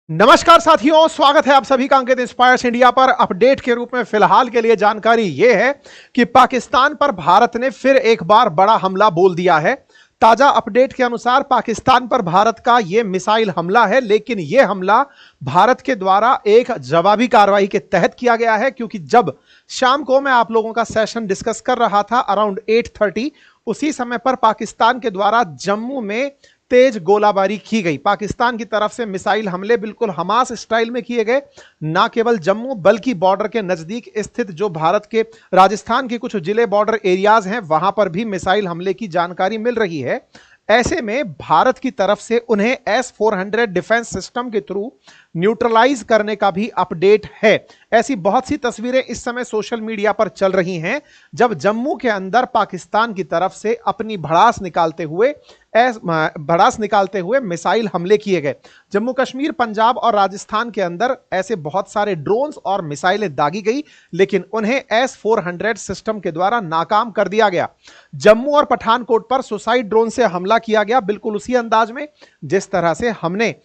नमस्कार साथियों, स्वागत है आप सभी का अंकित इंस्पायर्स इंडिया पर। अपडेट के रूप में फिलहाल के लिए जानकारी यह है कि पाकिस्तान पर भारत ने फिर एक बार बड़ा हमला बोल दिया है। ताजा अपडेट के अनुसार पाकिस्तान पर भारत का यह मिसाइल हमला है, लेकिन यह हमला भारत के द्वारा एक जवाबी कार्रवाई के तहत किया गया है, क्योंकि जब शाम को मैं आप लोगों का सेशन डिस्कस कर रहा था अराउंड 8:30, उसी समय पर पाकिस्तान के द्वारा जम्मू में तेज गोलाबारी की गई। पाकिस्तान की तरफ से मिसाइल हमले बिल्कुल हमास स्टाइल में किए गए। ना केवल जम्मू बल्कि बॉर्डर के नजदीक स्थित जो भारत के राजस्थान के कुछ जिले बॉर्डर एरियाज हैं, वहां पर भी मिसाइल हमले की जानकारी मिल रही है। ऐसे में भारत की तरफ से उन्हें S-400 डिफेंस सिस्टम के थ्रू न्यूट्रलाइज करने का भी अपडेट है। ऐसी बहुत सी तस्वीरें इस समय सोशल मीडिया पर चल रही हैं, जब जम्मू के अंदर पाकिस्तान की तरफ से अपनी भड़ास निकालते हुए मिसाइल हमले किए गए। जम्मू कश्मीर, पंजाब और राजस्थान के अंदर ऐसे बहुत सारे ड्रोन्स और मिसाइलें दागी गई, लेकिन उन्हें S-400 सिस्टम के द्वारा नाकाम कर दिया गया। जम्मू और पठानकोट पर सुसाइड ड्रोन से हमला किया गया, बिल्कुल उसी अंदाज में जिस तरह से हमने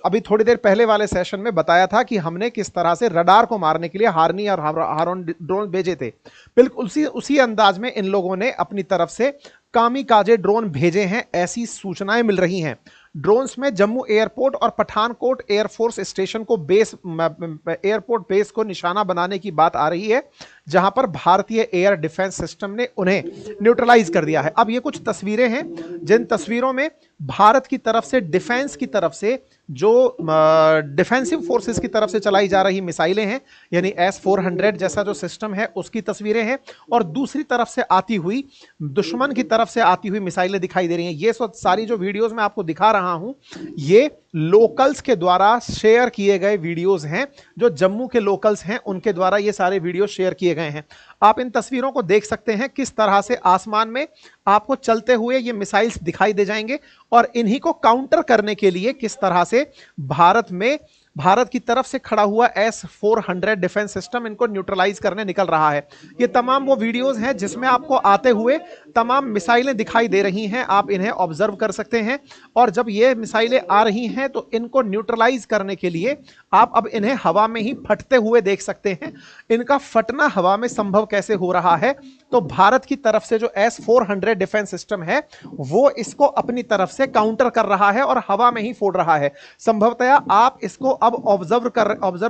अभी थोड़ी देर पहले वाले सेशन में बताया था कि हमने किस तरह से रडार को मारने के लिए हार्नी और हारोन ड्रोन भेजे थे। बिल्कुल उसी अंदाज में इन लोगों ने अपनी तरफ से कामिकाजे ड्रोन भेजे हैं, ऐसी सूचनाएं मिल रही हैं। ड्रोन्स में जम्मू एयरपोर्ट और पठानकोट एयरफोर्स स्टेशन को एयरपोर्ट बेस को निशाना बनाने की बात आ रही है, जहां पर भारतीय एयर डिफेंस सिस्टम ने उन्हें न्यूट्रलाइज कर दिया है। अब ये कुछ तस्वीरें हैं, जिन तस्वीरों में भारत की तरफ से डिफेंस की तरफ से जो डिफेंसिव फोर्सेस की तरफ से चलाई जा रही मिसाइलें हैं, यानी S-400 जैसा जो सिस्टम है उसकी तस्वीरें हैं, और दूसरी तरफ से आती हुई दुश्मन की तरफ से आती हुई मिसाइलें दिखाई दे रही हैं। ये सारी जो वीडियोस मैं आपको दिखा रहा हूं, ये लोकल्स के द्वारा शेयर किए गए वीडियोस हैं। जो जम्मू के लोकल्स हैं उनके द्वारा ये सारे वीडियो शेयर किए गए हैं। आप इन तस्वीरों को देख सकते हैं, किस तरह से आसमान में आपको चलते हुए ये मिसाइल्स दिखाई दे जाएंगे, और इन्हीं को काउंटर करने के लिए किस तरह से भारत की तरफ से खड़ा हुआ S-400 डिफेंस सिस्टम इनको न्यूट्रलाइज करने निकल रहा है। ये तमाम वो वीडियोस हैं जिसमें आपको आते हुए तमाम मिसाइलें दिखाई दे रही हैं। आप इन्हें ऑब्जर्व कर सकते हैं, और जब ये मिसाइलें आ रही हैं तो इनको न्यूट्रलाइज करने के लिए आप अब इन्हें हवा में ही फटते हुए देख सकते हैं। इनका फटना हवा में संभव कैसे हो रहा है? तो भारत की तरफ से जो S-400 डिफेंस सिस्टम है वो इसको अपनी तरफ से काउंटर कर रहा है और हवा में ही फोड़ रहा है। संभवतया आप इसको अब ऑब्जर्व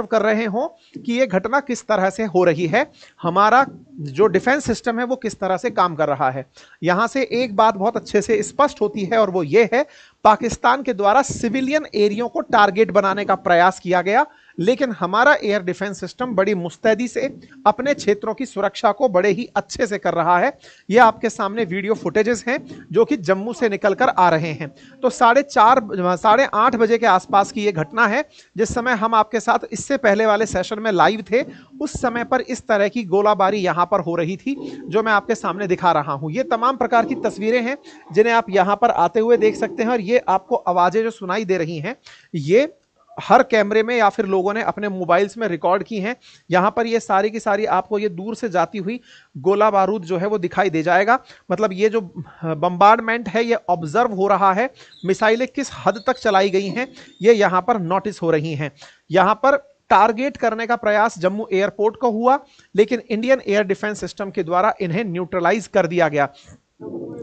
कर रहे हो कि यह घटना किस तरह से हो रही है। हमारा जो डिफेंस सिस्टम है वो किस तरह से काम कर रहा है। यहां से एक बात बहुत अच्छे से स्पष्ट होती है, और वो ये है, पाकिस्तान के द्वारा सिविलियन एरियो को टारगेट बनाने का प्रयास किया गया, लेकिन हमारा एयर डिफेंस सिस्टम बड़ी मुस्तैदी से अपने क्षेत्रों की सुरक्षा को बड़े ही अच्छे से कर रहा है। ये आपके सामने वीडियो फुटेजेस हैं जो कि जम्मू से निकलकर आ रहे हैं। तो 8:30 बजे के आसपास की ये घटना है, जिस समय हम आपके साथ इससे पहले वाले सेशन में लाइव थे। उस समय पर इस तरह की गोलाबारी यहां पर हो रही थी, जो मैं आपके सामने दिखा रहा हूं। ये तमाम प्रकार की तस्वीरें हैं जिन्हें आप यहां पर आते हुए देख सकते हैं, और ये आपको आवाजें जो सुनाई दे रही हैं, ये हर कैमरे में या फिर लोगों ने अपने मोबाइल्स में रिकॉर्ड की हैं। यहां पर ये सारी की सारी आपको ये दूर से जाती हुई गोला बारूद जो है वो दिखाई दे जाएगा। मतलब ये जो बम्बार्डमेंट है ये ऑब्जर्व हो रहा है, मिसाइलें किस हद तक चलाई गई हैं ये यहां पर नोटिस हो रही हैं। यहां पर टारगेट करने का प्रयास जम्मू एयरपोर्ट को हुआ, लेकिन इंडियन एयर डिफेंस सिस्टम के द्वारा इन्हें न्यूट्रलाइज कर दिया गया।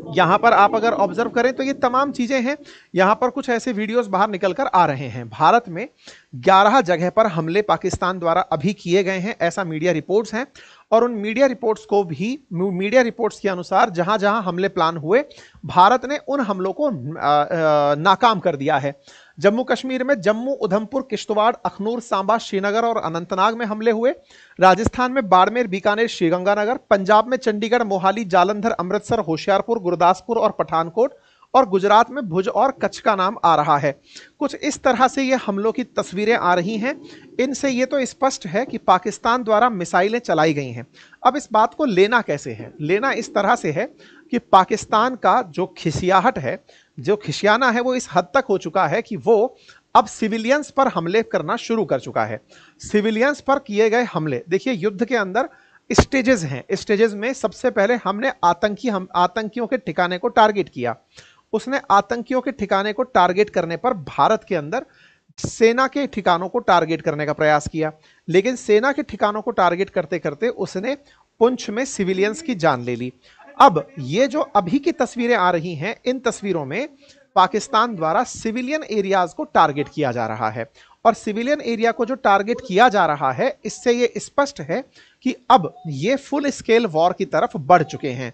यहां पर आप अगर ऑब्जर्व करें तो ये तमाम चीजें हैं। यहां पर कुछ ऐसे वीडियोस बाहर निकलकर आ रहे हैं। भारत में 11 जगह पर हमले पाकिस्तान द्वारा अभी किए गए हैं, ऐसा मीडिया रिपोर्ट्स हैं, और उन मीडिया रिपोर्ट्स के अनुसार जहां जहां हमले प्लान हुए, भारत ने उन हमलों को नाकाम कर दिया है। जम्मू कश्मीर में जम्मू, उधमपुर, किश्तवाड़, अखनूर, सांबा, श्रीनगर और अनंतनाग में हमले हुए। राजस्थान में बाड़मेर, बीकानेर, श्रीगंगानगर। पंजाब में चंडीगढ़, मोहाली, जालंधर, अमृतसर, होशियारपुर, गुरदासपुर और पठानकोट। और गुजरात में भुज और कच्छ का नाम आ रहा है। कुछ इस तरह से ये हमलों की तस्वीरें आ रही हैं। इनसे ये तो स्पष्ट है कि पाकिस्तान द्वारा मिसाइलें चलाई गई हैं। अब इस बात को लेना कैसे है? लेना इस तरह से है कि पाकिस्तान का जो खिसियाहट है, जो खिसियाना है, वो इस हद तक हो चुका है कि वो अब सिविलियंस पर हमले करना शुरू कर चुका है। सिविलियंस पर किए गए हमले, देखिए युद्ध के अंदर स्टेजेस हैं। स्टेजेस में सबसे पहले हमने आतंकियों के ठिकाने को टारगेट किया। उसने आतंकियों के ठिकाने को टारगेट करने पर भारत के अंदर सेना के ठिकानों को टारगेट करने का प्रयास किया, लेकिन सेना के ठिकानों को टारगेट करते करते उसने पुंछ में सिविलियंस की जान ले ली। अब ये जो अभी की तस्वीरें आ रही हैं, इन तस्वीरों में पाकिस्तान द्वारा सिविलियन एरियाज को टारगेट किया जा रहा है, और सिविलियन एरिया को जो टारगेट किया जा रहा है, इससे ये स्पष्ट है कि अब ये फुल स्केल वॉर की तरफ बढ़ चुके हैं।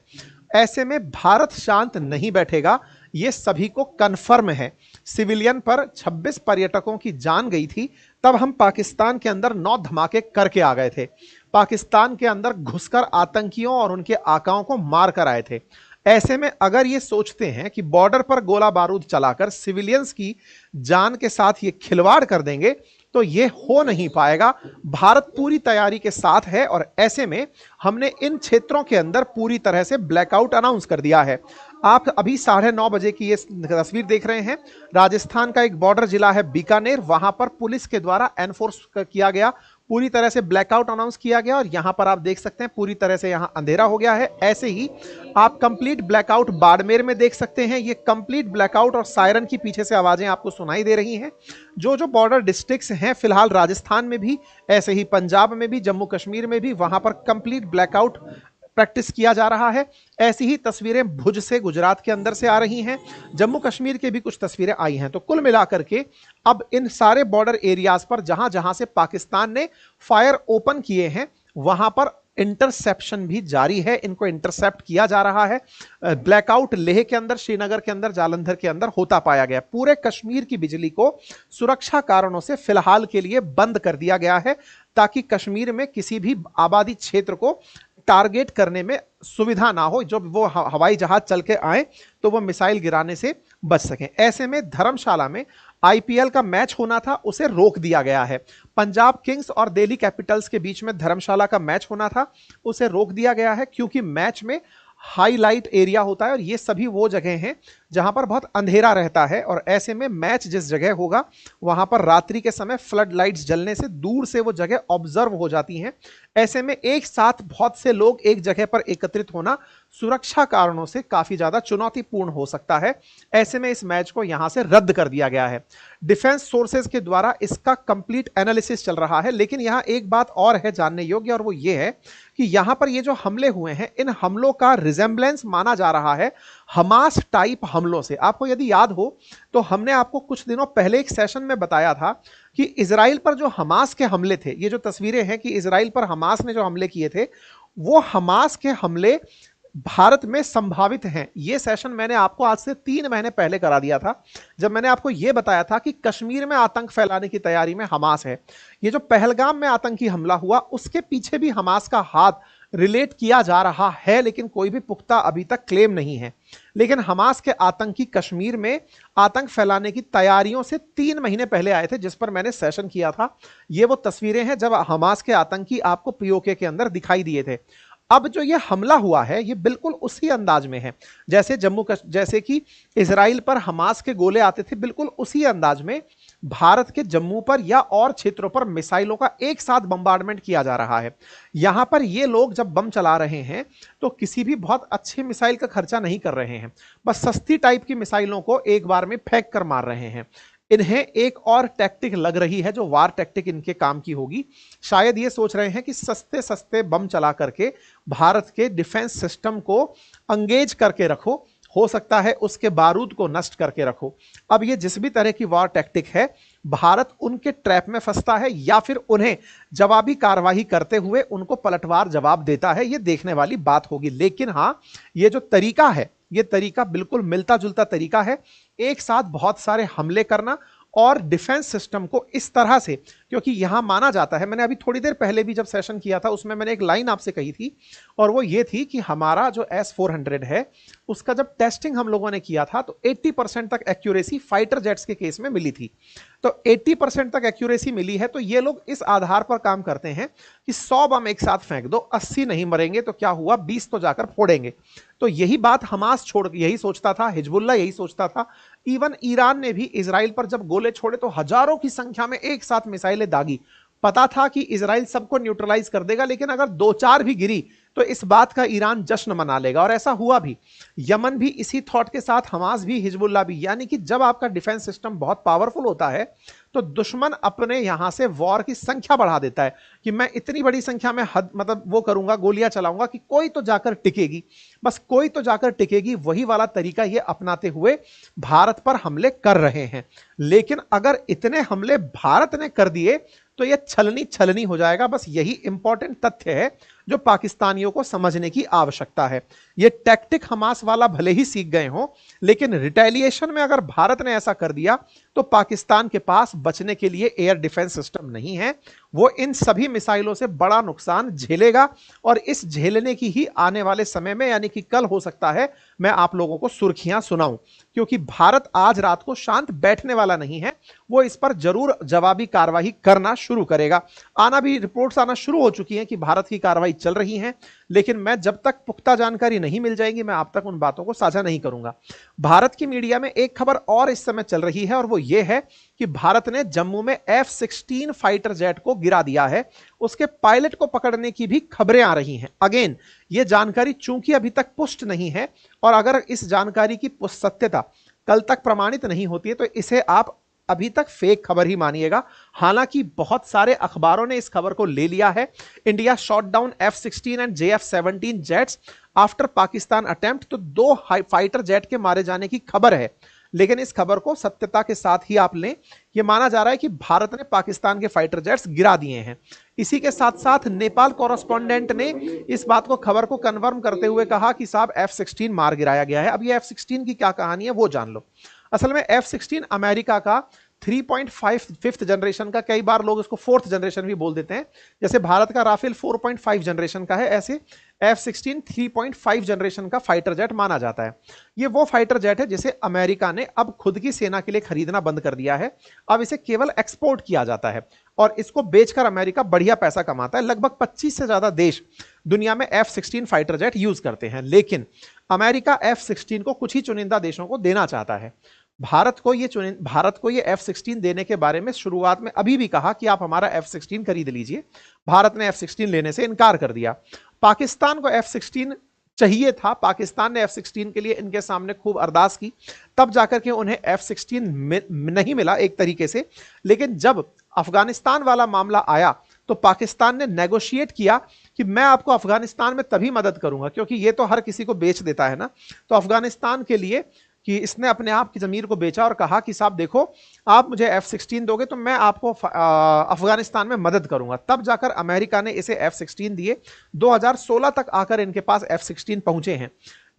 ऐसे में भारत शांत नहीं बैठेगा, ये सभी को कन्फर्म है। सिविलियन पर 26 पर्यटकों की जान गई थी, तब हम पाकिस्तान के अंदर 9 धमाके करके आ गए थे। पाकिस्तान के अंदर घुसकर आतंकियों और उनके आकाओं को मार कर आए थे। ऐसे में अगर ये सोचते हैं कि बॉर्डर पर गोला बारूद चलाकर सिविलियंस की जान के साथ ये खिलवाड़ कर देंगे, तो ये हो नहीं पाएगा। भारत पूरी तैयारी के साथ है, और ऐसे में हमने इन क्षेत्रों के अंदर पूरी तरह से ब्लैकआउट अनाउंस कर दिया है। आप अभी 9:30 बजे की ये तस्वीर देख रहे हैं। राजस्थान का एक बॉर्डर जिला है बीकानेर, वहां पर पुलिस के द्वारा एनफोर्स किया गया, पूरी तरह से ब्लैकआउट अनाउंस किया गया, और यहां पर आप देख सकते हैं पूरी तरह से यहां अंधेरा हो गया है। ऐसे ही आप कंप्लीट ब्लैकआउट बाड़मेर में देख सकते हैं। ये कंप्लीट ब्लैकआउट, और सायरन की पीछे से आवाजें आपको सुनाई दे रही हैं। जो जो बॉर्डर डिस्ट्रिक्ट्स हैं, फिलहाल राजस्थान में भी, ऐसे ही पंजाब में भी, जम्मू कश्मीर में भी, वहां पर कंप्लीट ब्लैकआउट प्रैक्टिस किया जा रहा है। ऐसी ही तस्वीरें भुज से, गुजरात के अंदर से आ रही हैं। जम्मू कश्मीर के भी कुछ तस्वीरें आई हैं। तो कुल मिलाकर के अब इन सारे बॉर्डर एरियाज पर जहां जहां से पाकिस्तान ने फायर ओपन किए हैं, वहां पर इंटरसेप्शन भी जारी है। इनको इंटरसेप्ट किया जा रहा है। ब्लैकआउट लेह के अंदर, श्रीनगर के अंदर, जालंधर के अंदर होता पाया गया। पूरे कश्मीर की बिजली को सुरक्षा कारणों से फिलहाल के लिए बंद कर दिया गया है, ताकि कश्मीर में किसी भी आबादी क्षेत्र को टारगेट करने में सुविधा ना हो। जब वो हवाई जहाज चल के आए तो वो मिसाइल गिराने से बच सकें। ऐसे में धर्मशाला में आईपीएल का मैच होना था, उसे रोक दिया गया है। पंजाब किंग्स और दिल्ली कैपिटल्स के बीच में धर्मशाला का मैच होना था, उसे रोक दिया गया है, क्योंकि मैच में हाईलाइट एरिया होता है, और ये सभी वो जगह हैं जहां पर बहुत अंधेरा रहता है। और ऐसे में मैच जिस जगह होगा, वहां पर रात्रि के समय फ्लड लाइट्स जलने से दूर से वो जगह ऑब्जर्व हो जाती हैं। ऐसे में एक साथ बहुत से लोग एक जगह पर एकत्रित होना सुरक्षा कारणों से काफी ज्यादा चुनौतीपूर्ण हो सकता है। ऐसे में इस मैच को यहां से रद्द कर दिया गया है। डिफेंस सोर्सेज के द्वारा इसका कंप्लीट एनालिसिस चल रहा है। लेकिन यहां एक बात और है जानने योग्य, और वो ये है कि यहां पर ये जो हमले हुए हैं, इन हमलों का रिजेंबलेंस माना जा रहा है हमास टाइप हमलों से। आपको यदि याद हो तो हमने आपको कुछ दिनों पहले एक सेशन में बताया था कि इजराइल पर जो हमास के हमले थे, ये जो तस्वीरें हैं कि इजराइल पर हमास ने जो हमले किए थे, वो हमास के हमले भारत में संभावित हैं। यह सेशन मैंने आपको आज से 3 महीने पहले करा दिया था, जब मैंने आपको यह बताया था कि कश्मीर में आतंक फैलाने की तैयारी में हमास है। ये जो पहलगाम में आतंकी हमला हुआ, उसके पीछे भी हमास का हाथ रिलेट किया जा रहा है, लेकिन कोई भी पुख्ता अभी तक क्लेम नहीं है। लेकिन हमास के आतंकी कश्मीर में आतंक फैलाने की तैयारियों से 3 महीने पहले आए थे, जिस पर मैंने सेशन किया था। ये वो तस्वीरें हैं जब हमास के आतंकी आपको पीओके के अंदर दिखाई दिए थे। अब जो ये हमला हुआ है, ये बिल्कुल उसी अंदाज में है जैसे कि इजराइल पर हमास के गोले आते थे, बिल्कुल उसी अंदाज में भारत के जम्मू पर या और क्षेत्रों पर मिसाइलों का एक साथ बम्बार्डमेंट किया जा रहा है। यहां पर ये लोग जब बम चला रहे हैं तो किसी भी बहुत अच्छी मिसाइल का खर्चा नहीं कर रहे हैं, बस सस्ती टाइप की मिसाइलों को एक बार में फेंक कर मार रहे हैं। इन्हें एक और टैक्टिक लग रही है, जो वार टैक्टिक इनके काम की होगी। शायद ये सोच रहे हैं कि सस्ते सस्ते बम चला करके भारत के डिफेंस सिस्टम को अंगेज करके रखो, हो सकता है उसके बारूद को नष्ट करके रखो। अब ये जिस भी तरह की वार टैक्टिक है, भारत उनके ट्रैप में फंसता है या फिर उन्हें जवाबी कार्रवाई करते हुए उनको पलटवार जवाब देता है, ये देखने वाली बात होगी। लेकिन हां, ये जो तरीका है, ये तरीका बिल्कुल मिलता जुलता तरीका है। एक साथ बहुत सारे हमले करना और डिफेंस सिस्टम को इस तरह से, क्योंकि यहां माना जाता है, मैंने अभी थोड़ी देर पहले भी जब सेशन किया था उसमें मैंने एक लाइन आपसे कही थी, और वो ये थी कि हमारा जो S-400 है, उसका जब टेस्टिंग हम लोगों ने किया था तो 80% तक एक्यूरेसी फाइटर जेट्स के केस में मिली थी। तो 80% तक एक्यूरेसी मिली है, तो ये लोग इस आधार पर काम करते हैं कि 100 बम एक साथ फेंक दो, 80 नहीं मरेंगे तो क्या हुआ, 20 तो जाकर फोड़ेंगे। तो यही बात हमास छोड़ यही सोचता था, हिजबुल्ला यही सोचता था। इवन ईरान ने भी इजराइल पर जब गोले छोड़े तो हजारों की संख्या में एक साथ मिसाइलें दागी। पता था कि इजराइल सबको न्यूट्रलाइज कर देगा, लेकिन अगर 2-4 भी गिरी तो इस बात का ईरान जश्न मना लेगा, और ऐसा हुआ भी। यमन भी इसी थॉट के साथ, हमास भी, हिजबुल्लाह भी, यानी कि जब आपका डिफेंस सिस्टम बहुत पावरफुल होता है तो दुश्मन अपने यहां से वॉर की संख्या बढ़ा देता है कि मैं इतनी बड़ी संख्या में मतलब वो करूंगा, गोलियां चलाऊंगा कि कोई तो जाकर टिकेगी, बस कोई तो जाकर टिकेगी। वही वाला तरीका ये अपनाते हुए भारत पर हमले कर रहे हैं। लेकिन अगर इतने हमले भारत ने कर दिए तो यह छलनी छलनी हो जाएगा। बस यही इंपॉर्टेंट तथ्य है जो पाकिस्तानियों को समझने की आवश्यकता है। यह टैक्टिक हमास वाला भले ही सीख गए हों, लेकिन रिटेलिएशन में अगर भारत ने ऐसा कर दिया तो पाकिस्तान के पास बचने के लिए एयर डिफेंस सिस्टम नहीं है। वो इन सभी मिसाइलों से बड़ा नुकसान झेलेगा, और इस झेलने की ही आने वाले समय में, यानी कि कल हो सकता है मैं आप लोगों को सुर्खियां सुनाऊं, क्योंकि भारत आज रात को शांत बैठने वाला नहीं है। वो इस पर जरूर जवाबी कार्रवाई करना शुरू करेगा। रिपोर्ट्स आना शुरू हो चुकी हैं कि भारत की कार्रवाई चल रही है, लेकिन मैं जब तक पुख्ता जानकारी नहीं मिल जाएगी मैं आप तक उन बातों को साझा नहीं करूंगा। भारत की मीडिया में एक खबर और इस समय चल रही है, और वो ये है कि भारत ने जम्मू में F-16 फाइटर जेट को गिरा दिया है। उसके पायलट को पकड़ने की भी खबरें आ रही हैं। अगेन, ये जानकारी चूंकि अभी तक पुष्ट नहीं है, और अगर इस जानकारी की सत्यता कल तक प्रमाणित नहीं होती है तो इसे आप अभी तक फेक खबर ही मानिएगा। हालांकि बहुत सारे अखबारों ने इस खबर को ले लिया है। India shot down F-16 and JF-17 jets after Pakistan attempt, तो 2 फाइटर जेट के मारे जाने की खबर है, लेकिन इस खबर को सत्यता के साथ ही आप लें। यह माना जा रहा है कि भारत ने पाकिस्तान के फाइटर जेट्स गिरा दिए हैं। इसी के साथ साथ नेपाल कॉरेस्पॉन्डेंट ने इस बात को, खबर को कन्फर्म करते हुए कहा कि साहब F-16 मार गिराया गया है। अब ये F-16 की क्या कहानी है वो जान लो। असल में F-16 अमेरिका का 3.5 जनरेशन का, कई बार लोग इसको 4th जनरेशन भी बोल देते हैं, जैसे भारत का राफेल 4.5 जनरेशन का है, ऐसे F-16 3.5 जनरेशन का फाइटर जेट माना जाता है। ये वो फाइटर जेट है जिसे अमेरिका ने अब खुद की सेना के लिए खरीदना बंद कर दिया है। अब इसे केवल एक्सपोर्ट किया जाता है, और इसको बेचकर अमेरिका बढ़िया पैसा कमाता है। लगभग 25 से ज्यादा देश दुनिया में F-16 फाइटर जेट यूज करते हैं, लेकिन अमेरिका F-16 को कुछ ही चुनिंदा देशों को देना चाहता है। भारत को ये F-16 देने के बारे में शुरुआत में अभी भी कहा कि आप हमारा F-16 खरीद लीजिए। भारत ने F-16 लेने से इनकार कर दिया। पाकिस्तान को F-16 चाहिए था। पाकिस्तान ने F-16 के लिए इनके सामने खूब अरदास की, तब जाकर के उन्हें F-16 नहीं मिला एक तरीके से। लेकिन जब अफगानिस्तान वाला मामला आया तो पाकिस्तान ने नेगोशिएट किया कि मैं आपको अफगानिस्तान में तभी मदद करूंगा, क्योंकि ये तो हर किसी को बेच देता है ना। तो अफगानिस्तान के लिए कि इसने अपने आप की जमीर को बेचा और कहा कि साहब देखो, आप मुझे F-16 दोगे तो मैं आपको अफगानिस्तान में मदद करूंगा। तब जाकर अमेरिका ने इसे F-16 दिए। 2016 तक आकर इनके पास F-16 पहुंचे हैं,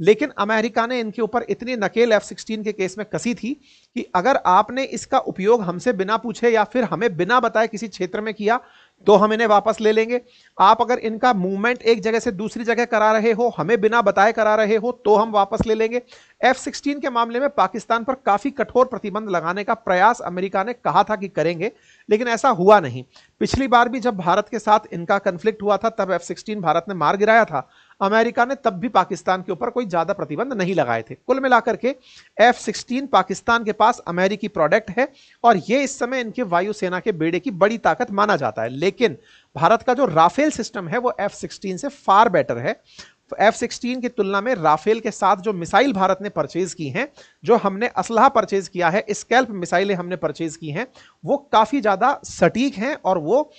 लेकिन अमेरिका ने इनके ऊपर इतनी नकेल F-16 के केस में कसी थी कि अगर आपने इसका उपयोग हमसे बिना पूछे या फिर हमें बिना बताए किसी क्षेत्र में किया तो हम इन्हें वापस ले लेंगे। आप अगर इनका मूवमेंट एक जगह से दूसरी जगह करा रहे हो, हमें बिना बताए करा रहे हो, तो हम वापस ले लेंगे। F-16 के मामले में पाकिस्तान पर काफी कठोर प्रतिबंध लगाने का प्रयास अमेरिका ने कहा था कि करेंगे, लेकिन ऐसा हुआ नहीं। पिछली बार भी जब भारत के साथ इनका कन्फ्लिक्ट हुआ था तब F-16 भारत ने मार गिराया था। अमेरिका ने तब भी पाकिस्तान के ऊपर कोई ज्यादा प्रतिबंध नहीं लगाए थे। कुल मिलाकर के F-16 पाकिस्तान के पास अमेरिकी प्रोडक्ट है, और यह इस समय इनके वायुसेना के बेड़े की बड़ी ताकत माना जाता है। लेकिन भारत का जो राफेल सिस्टम है वो F-16 से फार बेटर है। F-16 की तुलना में राफेल के साथ जो मिसाइल भारत ने परचेज की हैं, जो हमने असलहा परचेज किया है, स्कैल्प मिसाइलें हमने परचेज की हैं, वो काफी ज्यादा सटीक हैं और वो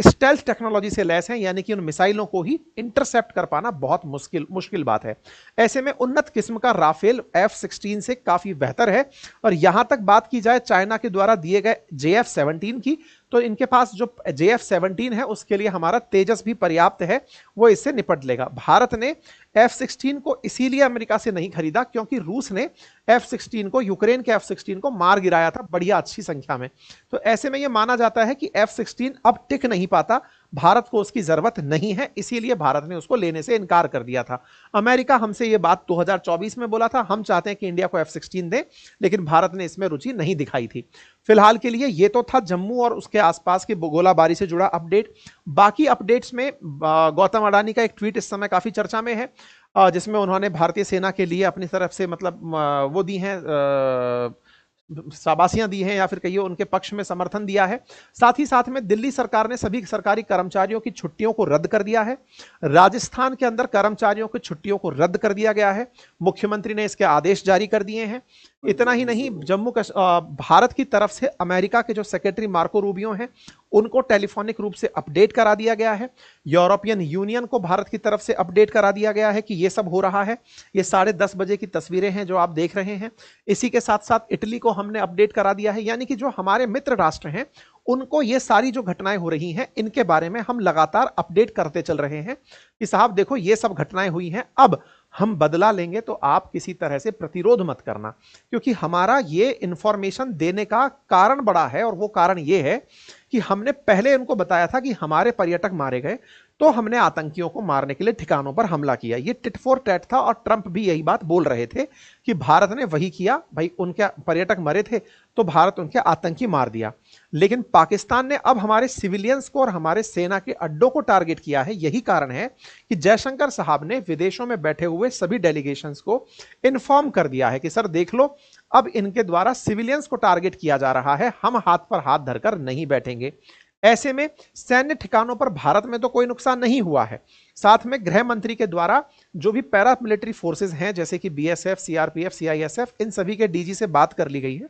स्टेल्थ टेक्नोलॉजी से लैस हैं, यानी कि उन मिसाइलों को ही इंटरसेप्ट कर पाना बहुत मुश्किल बात है। ऐसे में उन्नत किस्म का राफेल F-16 से काफी बेहतर है। और यहां तक बात की जाए चाइना के द्वारा दिए गए JF-17 की, तो इनके पास जो JF-17 है उसके लिए हमारा तेजस भी पर्याप्त है, वो इससे निपट लेगा। भारत ने F-16 को इसीलिए अमेरिका से नहीं खरीदा क्योंकि रूस ने F-16 को, यूक्रेन के F-16 को मार गिराया था बढ़िया अच्छी संख्या में। तो ऐसे में यह माना जाता है कि F-16 अब टिक नहीं पाता, भारत को उसकी जरूरत नहीं है, इसीलिए भारत ने उसको लेने से इनकार कर दिया था। अमेरिका हमसे यह बात 2024 में बोला था, हम चाहते हैं कि इंडिया को F-16 दे, लेकिन भारत ने इसमें रुचि नहीं दिखाई थी। फिलहाल के लिए ये तो था जम्मू और उसके आसपास की गोलाबारी से जुड़ा अपडेट। बाकी अपडेट्स में गौतम अडानी का एक ट्वीट इस समय काफी चर्चा में है, जिसमें उन्होंने भारतीय सेना के लिए अपनी तरफ से मतलब वो दी हैं शाबाशियां दी हैं या फिर कहिए उनके पक्ष में समर्थन दिया है। साथ ही साथ में दिल्ली सरकार ने सभी सरकारी कर्मचारियों की छुट्टियों को रद्द कर दिया है। राजस्थान के अंदर कर्मचारियों की छुट्टियों को रद्द कर दिया गया है। मुख्यमंत्री ने इसके आदेश जारी कर दिए हैं। इतना ही नहीं, भारत की तरफ से अमेरिका के जो सेक्रेटरी मार्को रूबियो हैं उनको टेलीफोनिक रूप से अपडेट करा दिया गया है। यूरोपियन यूनियन को भारत की तरफ से अपडेट करा दिया गया है कि यह सब हो रहा है। ये 10:30 बजे की तस्वीरें हैं जो आप देख रहे हैं। इसी के साथ साथ इटली को हमने अपडेट करा दिया है। यानी कि जो हमारे मित्र राष्ट्र हैं उनको ये सारी जो घटनाएं हो रही हैं इनके बारे में हम लगातार अपडेट करते चल रहे हैं कि साहब देखो ये सब घटनाएं हुई हैं, अब हम बदला लेंगे, तो आप किसी तरह से प्रतिरोध मत करना। क्योंकि हमारा ये इंफॉर्मेशन देने का कारण बड़ा है, और वो कारण ये है कि हमने पहले उनको बताया था कि हमारे पर्यटक मारे गए तो हमने आतंकियों को मारने के लिए ठिकानों पर हमला किया। ये टिट फॉर टैट था, और ट्रंप भी यही बात बोल रहे थे कि भारत ने वही किया। भाई उनके पर्यटक मरे थे तो भारत उनके आतंकी मार दिया। लेकिन पाकिस्तान ने अब हमारे सिविलियंस को और हमारे सेना के अड्डों को टारगेट किया है। यही कारण है कि जयशंकर साहब ने विदेशों में बैठे हुए सभी डेलीगेशंस को इन्फॉर्म कर दिया है कि सर देख लो, अब इनके द्वारा सिविलियंस को टारगेट किया जा रहा है, हम हाथ पर हाथ धरकर नहीं बैठेंगे। ऐसे में सैन्य ठिकानों पर भारत में तो कोई नुकसान नहीं हुआ है। साथ में गृह मंत्री के द्वारा जो भी पैरा मिलिट्री फोर्सेस हैं जैसे कि बीएसएफ, सीआरपीएफ, सीआईएसएफ, इन सभी के डीजी से बात कर ली गई है।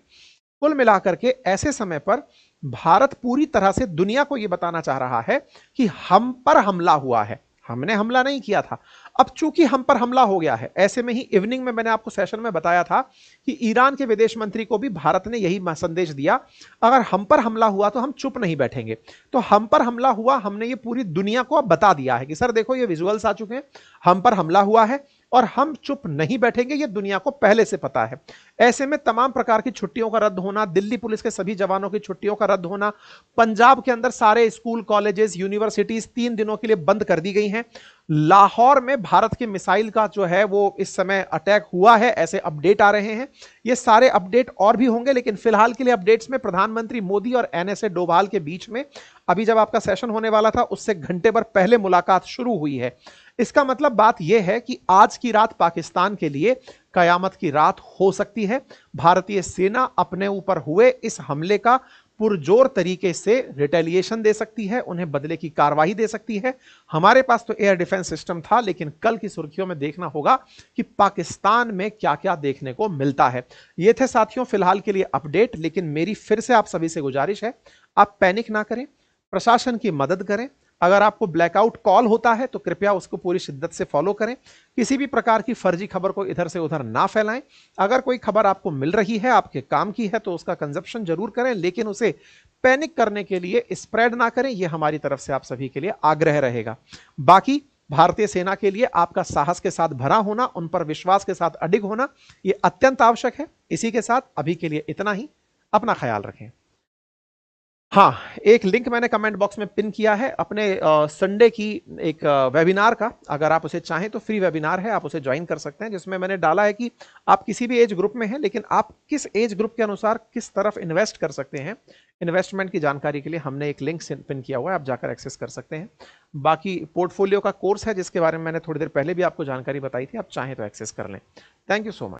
कुल मिलाकर के ऐसे समय पर भारत पूरी तरह से दुनिया को यह बताना चाह रहा है कि हम पर हमला हुआ है, हमने हमला नहीं किया था। अब चूंकि हम पर हमला हो गया है, ऐसे में ही इवनिंग में मैंने आपको सेशन में बताया था कि ईरान के विदेश मंत्री को भी भारत ने यही संदेश दिया, अगर हम पर हमला हुआ तो हम चुप नहीं बैठेंगे। तो हम पर हमला हुआ, हमने ये पूरी दुनिया को अब बता दिया है कि सर देखो ये विजुअल्स आ चुके हैं, हम पर हमला हुआ है और हम चुप नहीं बैठेंगे, ये दुनिया को पहले से पता है। ऐसे में तमाम प्रकार की छुट्टियों का रद्द होना, दिल्ली पुलिस के सभी जवानों की छुट्टियों का रद्द होना, पंजाब के अंदर सारे स्कूल, कॉलेजेस, यूनिवर्सिटीज 3 दिनों के लिए बंद कर दी गई हैं। लाहौर में भारत की मिसाइल का जो है वो इस समय अटैक हुआ है, ऐसे अपडेट आ रहे हैं। ये सारे अपडेट और भी होंगे, लेकिन फिलहाल के लिए अपडेट्स में प्रधानमंत्री मोदी और एनएसए डोभाल के बीच में अभी जब आपका सेशन होने वाला था उससे घंटे भर पहले मुलाकात शुरू हुई है। इसका मतलब बात यह है कि आज की रात पाकिस्तान के लिए कयामत की रात हो सकती है। भारतीय सेना अपने ऊपर हुए इस हमले का पुरजोर तरीके से रिटेलिएशन दे सकती है, उन्हें बदले की कार्रवाई दे सकती है। हमारे पास तो एयर डिफेंस सिस्टम था, लेकिन कल की सुर्खियों में देखना होगा कि पाकिस्तान में क्या क्या देखने को मिलता है। ये थे साथियों फिलहाल के लिए अपडेट, लेकिन मेरी फिर से आप सभी से गुजारिश है, आप पैनिक ना करें, प्रशासन की मदद करें। अगर आपको ब्लैकआउट कॉल होता है तो कृपया उसको पूरी शिद्दत से फॉलो करें। किसी भी प्रकार की फर्जी खबर को इधर से उधर ना फैलाएं। अगर कोई खबर आपको मिल रही है, आपके काम की है, तो उसका कंजप्शन जरूर करें, लेकिन उसे पैनिक करने के लिए स्प्रेड ना करें। यह हमारी तरफ से आप सभी के लिए आग्रह रहेगा। बाकी भारतीय सेना के लिए आपका साहस के साथ भरा होना, उन पर विश्वास के साथ अडिग होना, यह अत्यंत आवश्यक है। इसी के साथ अभी के लिए इतना ही। अपना ख्याल रखें। हाँ, एक लिंक मैंने कमेंट बॉक्स में पिन किया है अपने संडे की एक वेबिनार का। अगर आप उसे चाहें तो फ्री वेबिनार है, आप उसे ज्वाइन कर सकते हैं, जिसमें मैंने डाला है कि आप किसी भी एज ग्रुप में हैं, लेकिन आप किस एज ग्रुप के अनुसार किस तरफ इन्वेस्ट कर सकते हैं, इन्वेस्टमेंट की जानकारी के लिए हमने एक लिंक पिन किया हुआ है, आप जाकर एक्सेस कर सकते हैं। बाकी पोर्टफोलियो का कोर्स है जिसके बारे में मैंने थोड़ी देर पहले भी आपको जानकारी बताई थी, आप चाहें तो एक्सेस कर लें। Thank you so much.